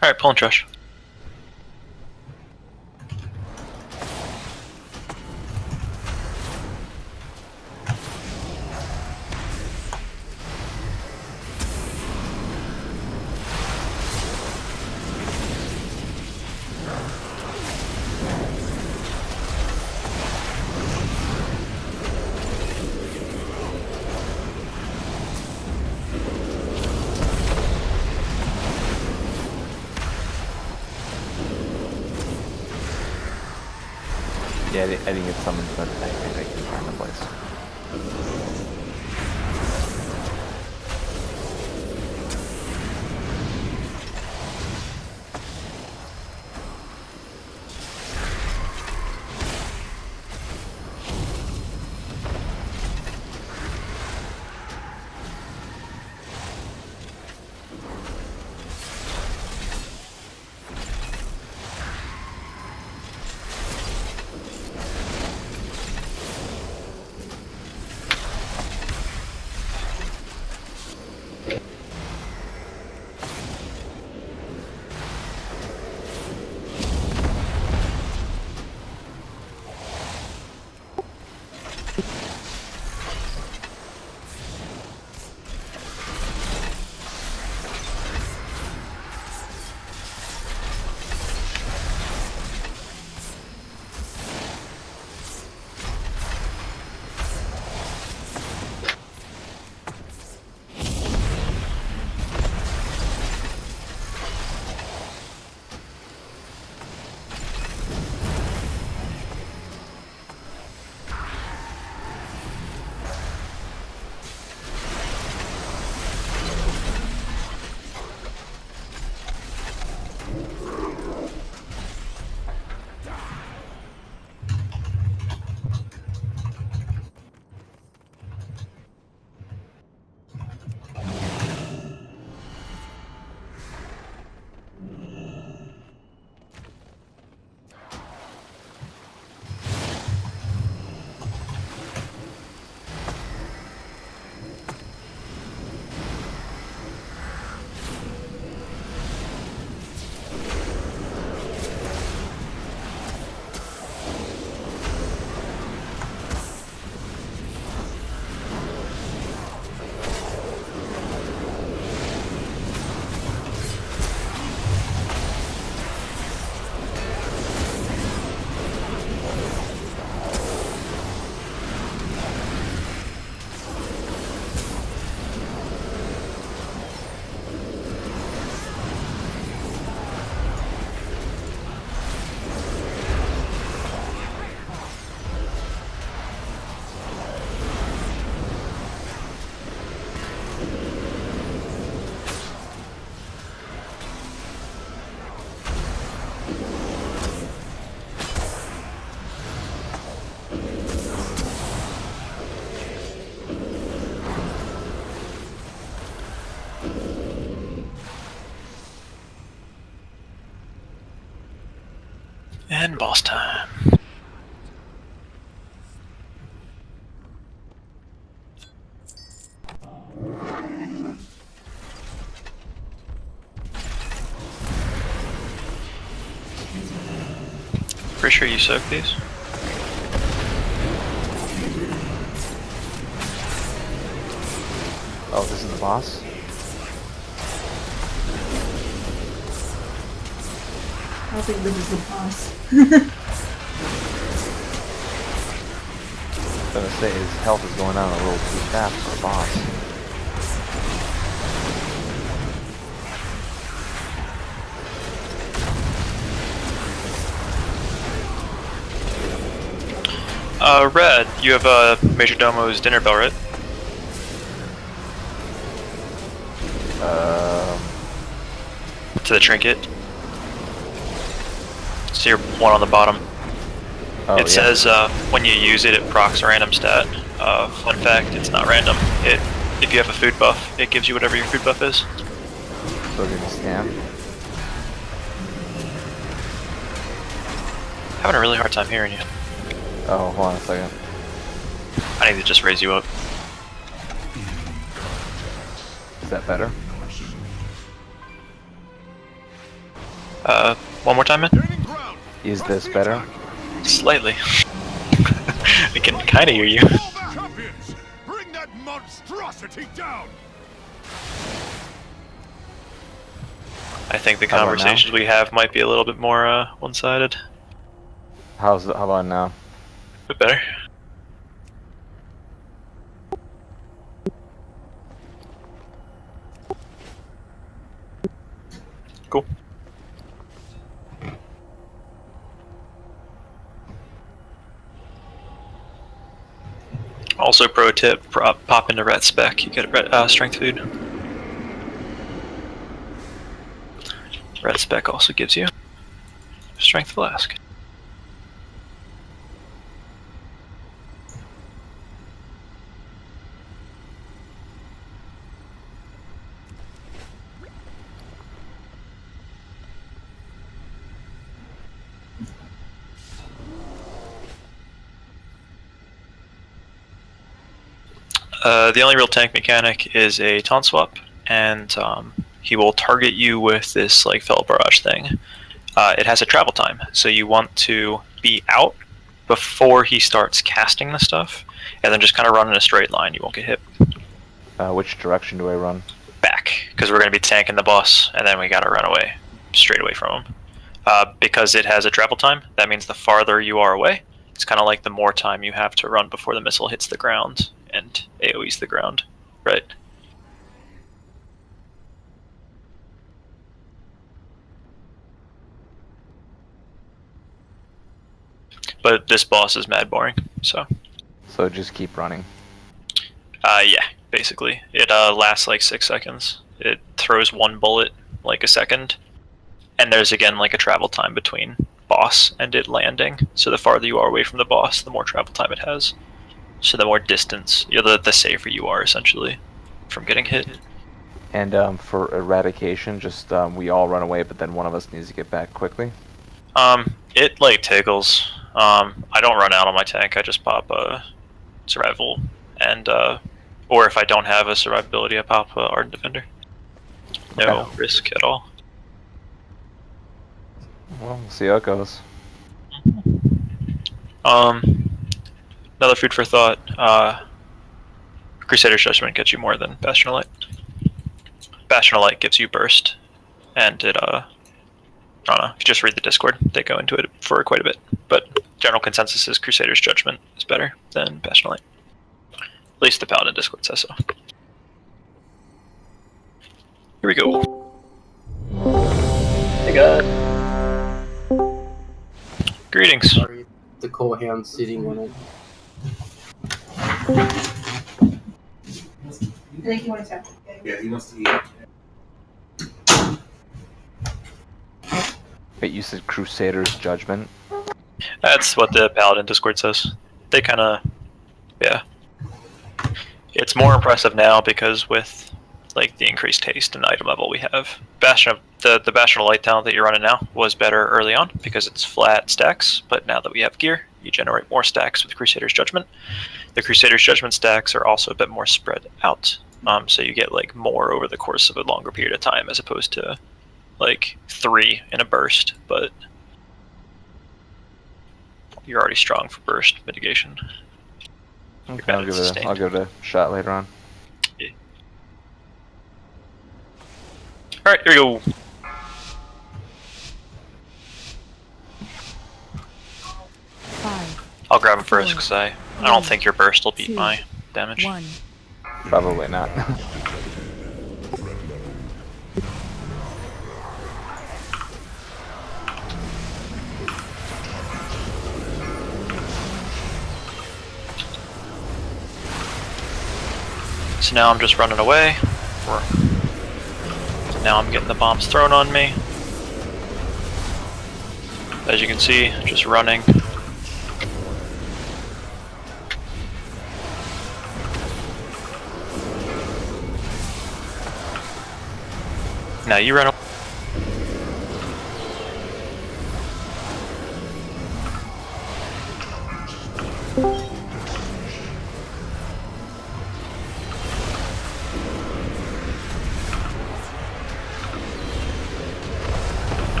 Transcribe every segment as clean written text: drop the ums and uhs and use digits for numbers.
Alright, pulling trash. Yeah, I didn't get summoned, but I think I can find the place. And boss time. Pretty sure you soak these. Oh, this is the boss? I think this is the boss. I was gonna say his health is going down a little too fast for a boss. Red, you have Major Domo's dinner bell, right? To the trinket. So you're one on the bottom. Oh, It yeah. says when you use it, it procs a random stat. Fun fact, it's not random. If you have a food buff, it gives you whatever your food buff is. So we're gonna scan. Having a really hard time hearing you. Oh, hold on a second. I need to just raise you up. Is that better? One more time, man. Is this better? Slightly. I can kind of hear you. Champions, bring that monstrosity down. I think the How about conversations we have might be a little bit more one-sided. How about now? A bit better. Cool. Also, pro tip: pop into ret spec. You get strength food. Red spec also gives you strength flask. The only real tank mechanic is a taunt swap, and he will target you with this like fell barrage thing. It has a travel time, so you want to be out before he starts casting the stuff, and then just kind of run in a straight line. You won't get hit. Which direction do I run? Back, because we're going to be tanking the boss, and then we got to run away, straight away from him. Because it has a travel time, that means the farther you are away, it's kind of like the more time you have to run before the missile hits the ground and AoEs the ground, right? But this boss is mad boring, so. So just keep running. Yeah, basically. It lasts like 6 seconds. It throws one bullet like a second, and there's again like a travel time between boss and it landing. So the farther you are away from the boss, the more travel time it has. So the more distance, the safer you are essentially from getting hit. And for eradication, just we all run away, but then one of us needs to get back quickly. It like tickles. I don't run out on my tank. I just pop survival, and or if I don't have a survivability, I pop Ardent Defender. No Okay. risk at all. Well, we'll see how it goes. Another food for thought. Crusader's Judgment gets you more than Bastion of Light. Bastion of Light gives you burst, and it I don't know. If you just read the Discord, they go into it for quite a bit. But general consensus is Crusader's Judgment is better than Bastion of Light. At least the Paladin Discord says so. Here we go. Hey God. Greetings. Sorry, the cold hand sitting on it. I think you want to tap. Yeah, he wants to eat. Wait, you said Crusader's Judgment? That's what the Paladin Discord says. They kind of, yeah. It's more impressive now because with like the increased haste and item level we have. The Bastion of Light talent that you're running now was better early on because it's flat stacks, but now that we have gear, you generate more stacks with Crusader's Judgment. The Crusader's Judgment stacks are also a bit more spread out, so you get like more over the course of a longer period of time as opposed to like 3 in a burst, but you're already strong for burst mitigation. Okay, I'll give it a shot later on. Yeah. Alright, here we go. I'll grab him first because I don't think your burst will beat my damage. Probably not. So now I'm just running away. Now I'm getting the bombs thrown on me. As you can see, just running. Now you run away.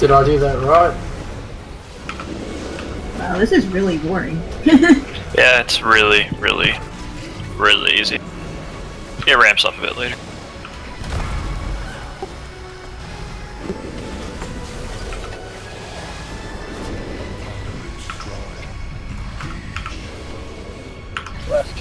Did I do that right? Wow, this is really boring. Yeah, it's really easy. It ramps up a bit later. Left.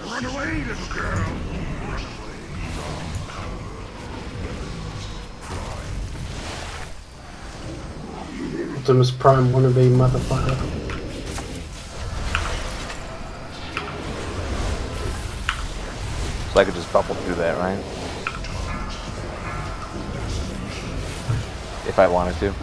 Run away, little girl! Optimus Prime wannabe motherfucker. So I could just bubble through that, right? If I wanted to.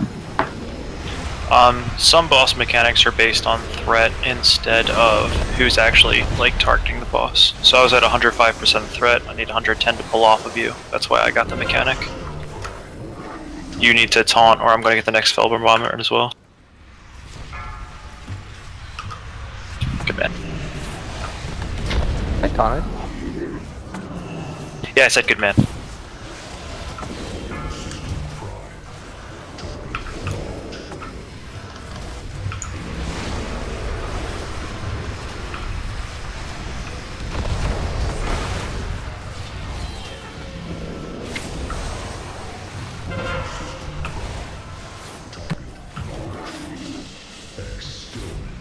Some boss mechanics are based on threat instead of who's actually like targeting the boss. So I was at 105% threat. I need 110 to pull off of you. That's why I got the mechanic. You need to taunt, or I'm going to get the next Felber Bomber as well. Good man. I taunted. Yeah, I said good man.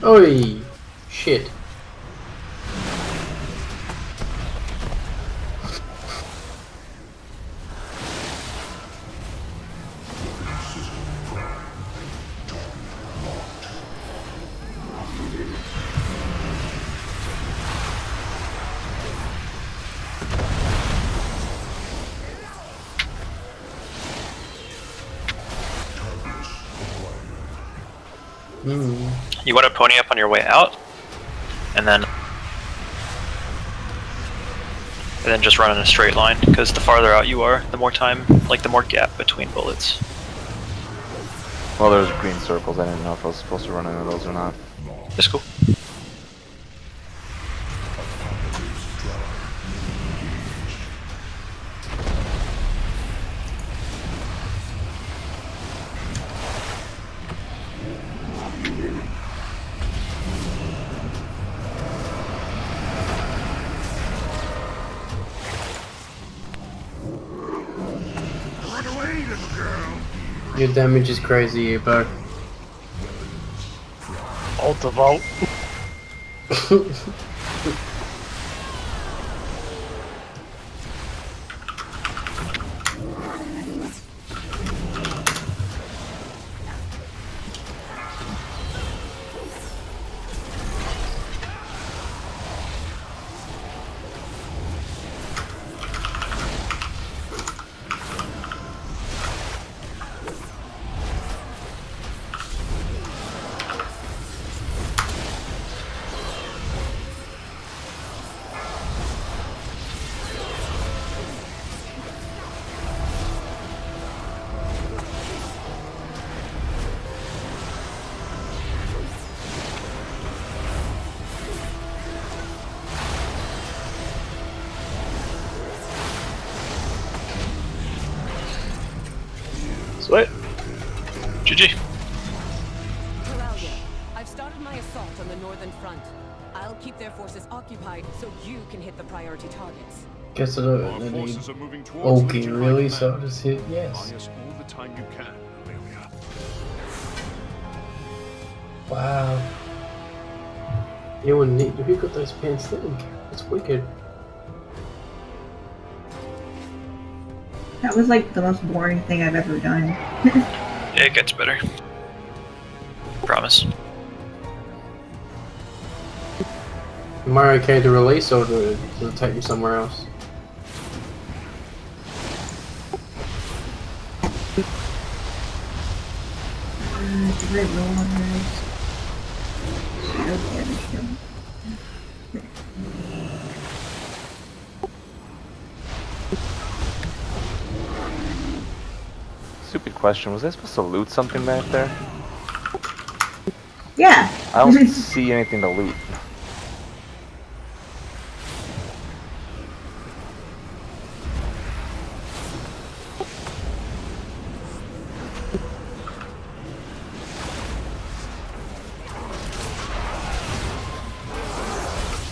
Oi! Shit. You want to pony up on your way out, and then just run in a straight line, because the farther out you are, the more time, like the more gap between bullets. Well, there's green circles. I didn't know if I was supposed to run into those or not. That's cool. Run away, little girl! Your damage is crazy, bro. Ultivolt. Sweet. GG. Corrallia, I've started my assault on the northern front. I'll keep their forces occupied so you can hit the priority targets. Guess I Our don't need. forces are moving towards Okay, Legion really? High So I Command. just hit yes. Buy us all the time you can, Amelia. Wow. Anyone need? Who got those pants then? That's wicked. That was like the most boring thing I've ever done. It gets better. Promise. Am I okay to release, or does it take me somewhere else? It's a great roll on this. Shadow damage dealt. Stupid question. Was I supposed to loot something back there? Yeah. I don't see anything to loot.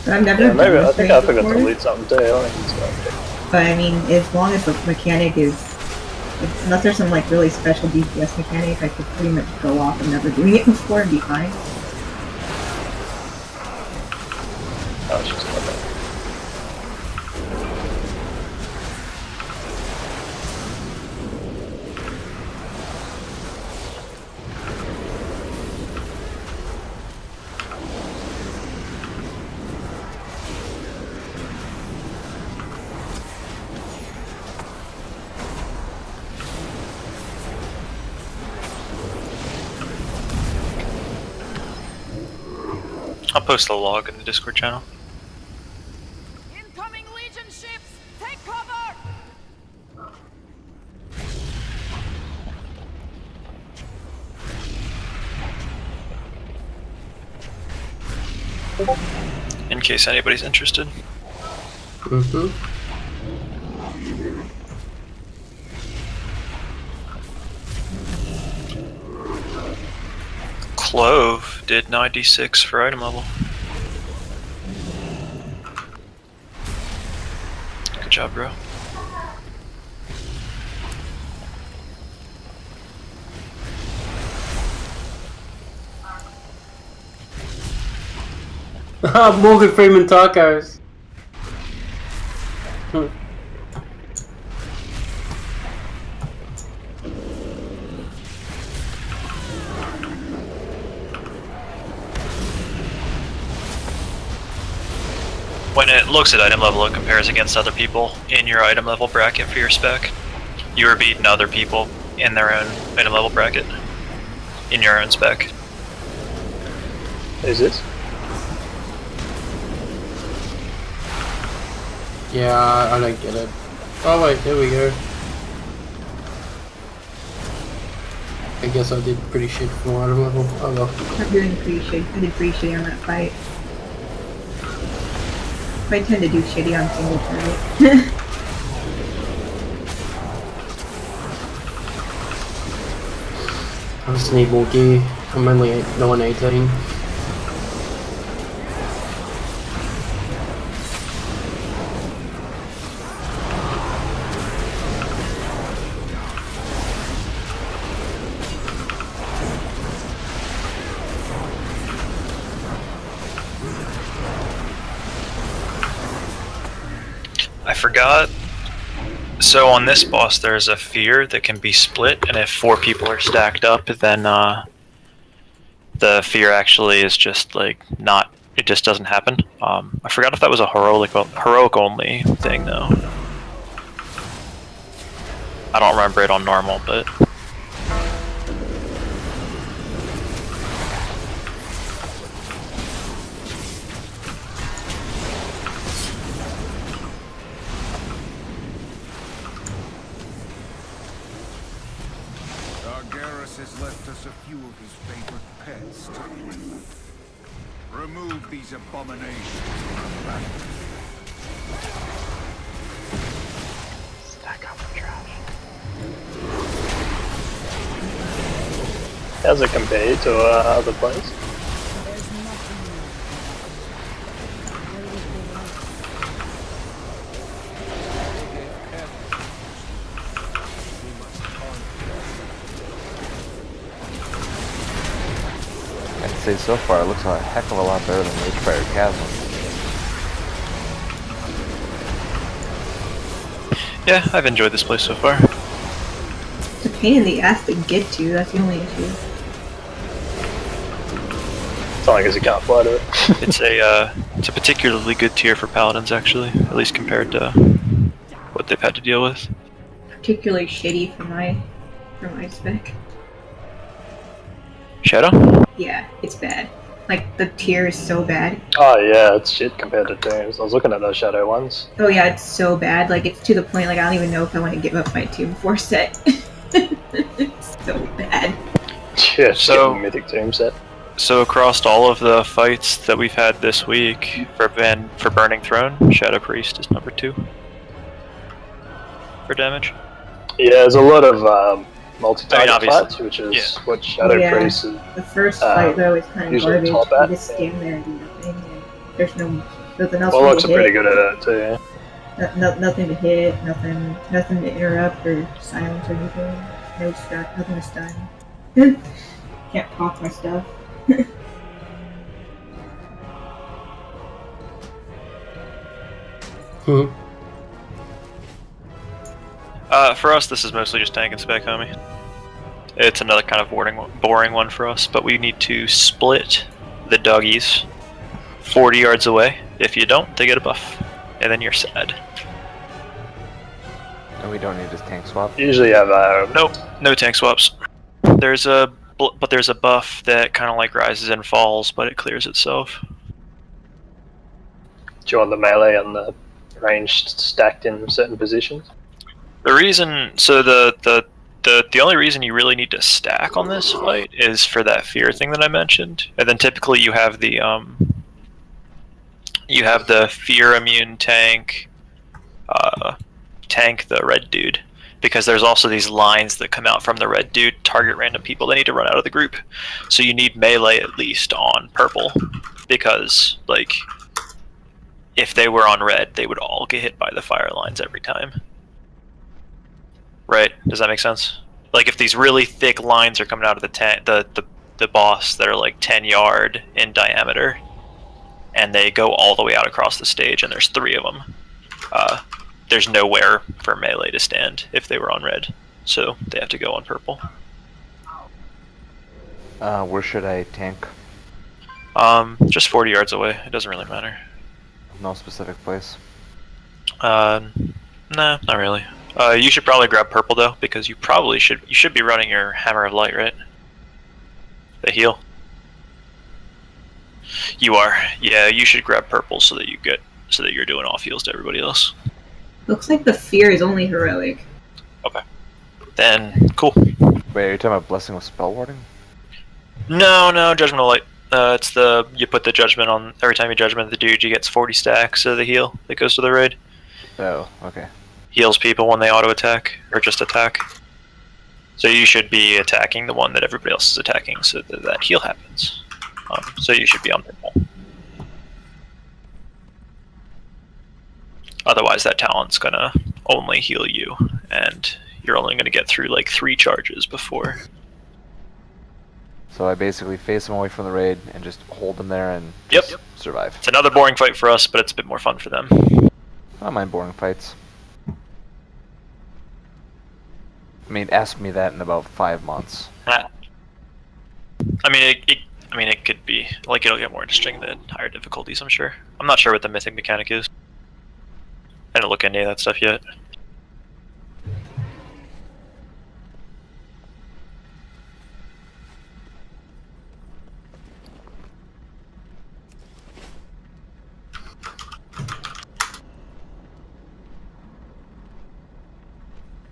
I've never Yeah, maybe done I think I this forgot to before, lead something too. I think it's got but I mean, as long as the mechanic is, unless there's some like really special DPS mechanic, I could pretty much go off of never doing it before and be fine. oh, it's just like that. I'll post the log in the Discord channel. Incoming Legion ships! Take cover! In case anybody's interested. Mm-hmm. Clove did 96 for item level. Good job, bro. Morgan Freeman tacos. When it looks at item level, it compares against other people in your item level bracket for your spec. You are beating other people in their own item level bracket in your own spec. Is it? Yeah, I don't get it. Oh wait, there we go. I guess I did pretty shit for item level. Oh well. I'm doing pretty shitty. I did pretty shitty on that fight. I tend to do shitty on single target. I just need more gear. I'm only 918. I forgot. So on this boss, there's a fear that can be split, and if 4 people are stacked up, then the fear actually is just like not. It just doesn't happen. I forgot if that was a heroic only thing though. I don't remember it on normal, but. Garrus has left us a few of his favorite pets to play with. Remove these abominations from the battle. Stack up the trash. How's it compared to other players? I'd say so far it looks a heck of a lot better than Witchfire Chasm. Yeah, I've enjoyed this place so far. It's a pain in the ass to get to, that's the only issue. As long as you can't fly to it. It's a particularly good tier for paladins actually, at least compared to what they've had to deal with. Particularly shitty for my spec. Shadow? Yeah, it's bad. Like, the tier is so bad. Oh yeah, it's shit compared to Dooms. I was looking at those Shadow ones. Oh yeah, it's so bad. Like, it's to the point, like, I don't even know if I want to give up my 2 before set. It's so bad. Yeah, just So- get the mythic tomb set. So across all of the fights that we've had this week for Burning Throne, Shadow Priest is number 2 for damage. Yeah, there's a lot of multi-target obviously, fights, which is yeah. what Shadow Yeah. Priest is. The first fight though is kind of usually garbage. top You at, just stand there and do nothing. And there's nothing else. Warlocks to are hit. pretty good at it too, yeah. Nothing to hit. Nothing to interrupt or silence or anything. No stun. Nothing to stun. Can't pop my stuff. Hmm. For us, this is mostly just tank and spec, homie. It's another kind of boring one for us, but we need to split the doggies 40 yards away. If you don't, they get a buff, and then you're sad. And we don't need this tank swap. Usually have Nope, no tank swaps. There's a buff that kind of like rises and falls, but it clears itself. do you want the melee and the ranged stacked in certain positions? The reason, so the only reason you really need to stack on this fight is for that fear thing that I mentioned, and then typically you have the fear immune tank, tank the red dude, because there's also these lines that come out from the red dude, target random people that need to run out of the group. So you need melee at least on purple, because like if they were on red, they would all get hit by the fire lines every time. Right? Does that make sense? Like if these really thick lines are coming out of the boss that are like 10 yard in diameter, and they go all the way out across the stage, and there's 3 of them. There's nowhere for melee to stand if they were on red, so they have to go on purple. Where should I tank? Just 40 yards away. It doesn't really matter. No specific place. Nah, not really. You should probably grab purple though, because you should be running your Hammer of Light, right? The heal. You are. Yeah, you should grab purple so that you're doing off heals to everybody else. Looks like the fear is only heroic. Okay. Then cool. Wait, are you talking about Blessing with Spell Warding? No, Judgment of Light. It's you put the judgment on every time you judgment the dude, you get 40 stacks of the heal that goes to the raid. Oh, okay. Heals people when they auto attack or just attack. So you should be attacking the one that everybody else is attacking, so that heal happens. So you should be on purple. Otherwise, that talent's gonna only heal you, and you're only gonna get through like 3 charges before. So I basically face them away from the raid and just hold them there and Yep. just survive. It's another boring fight for us, but it's a bit more fun for them. I don't mind boring fights. I mean, ask me that in about 5 months. I mean, it could be like it'll get more interesting than higher difficulties. I'm sure. I'm not sure what the mythic mechanic is. I didn't look at any of that stuff yet.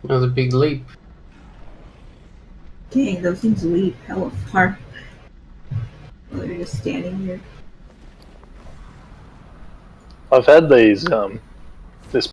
Another big leap. Dang, those things leap hella far. Well, they're just standing here. I've had these this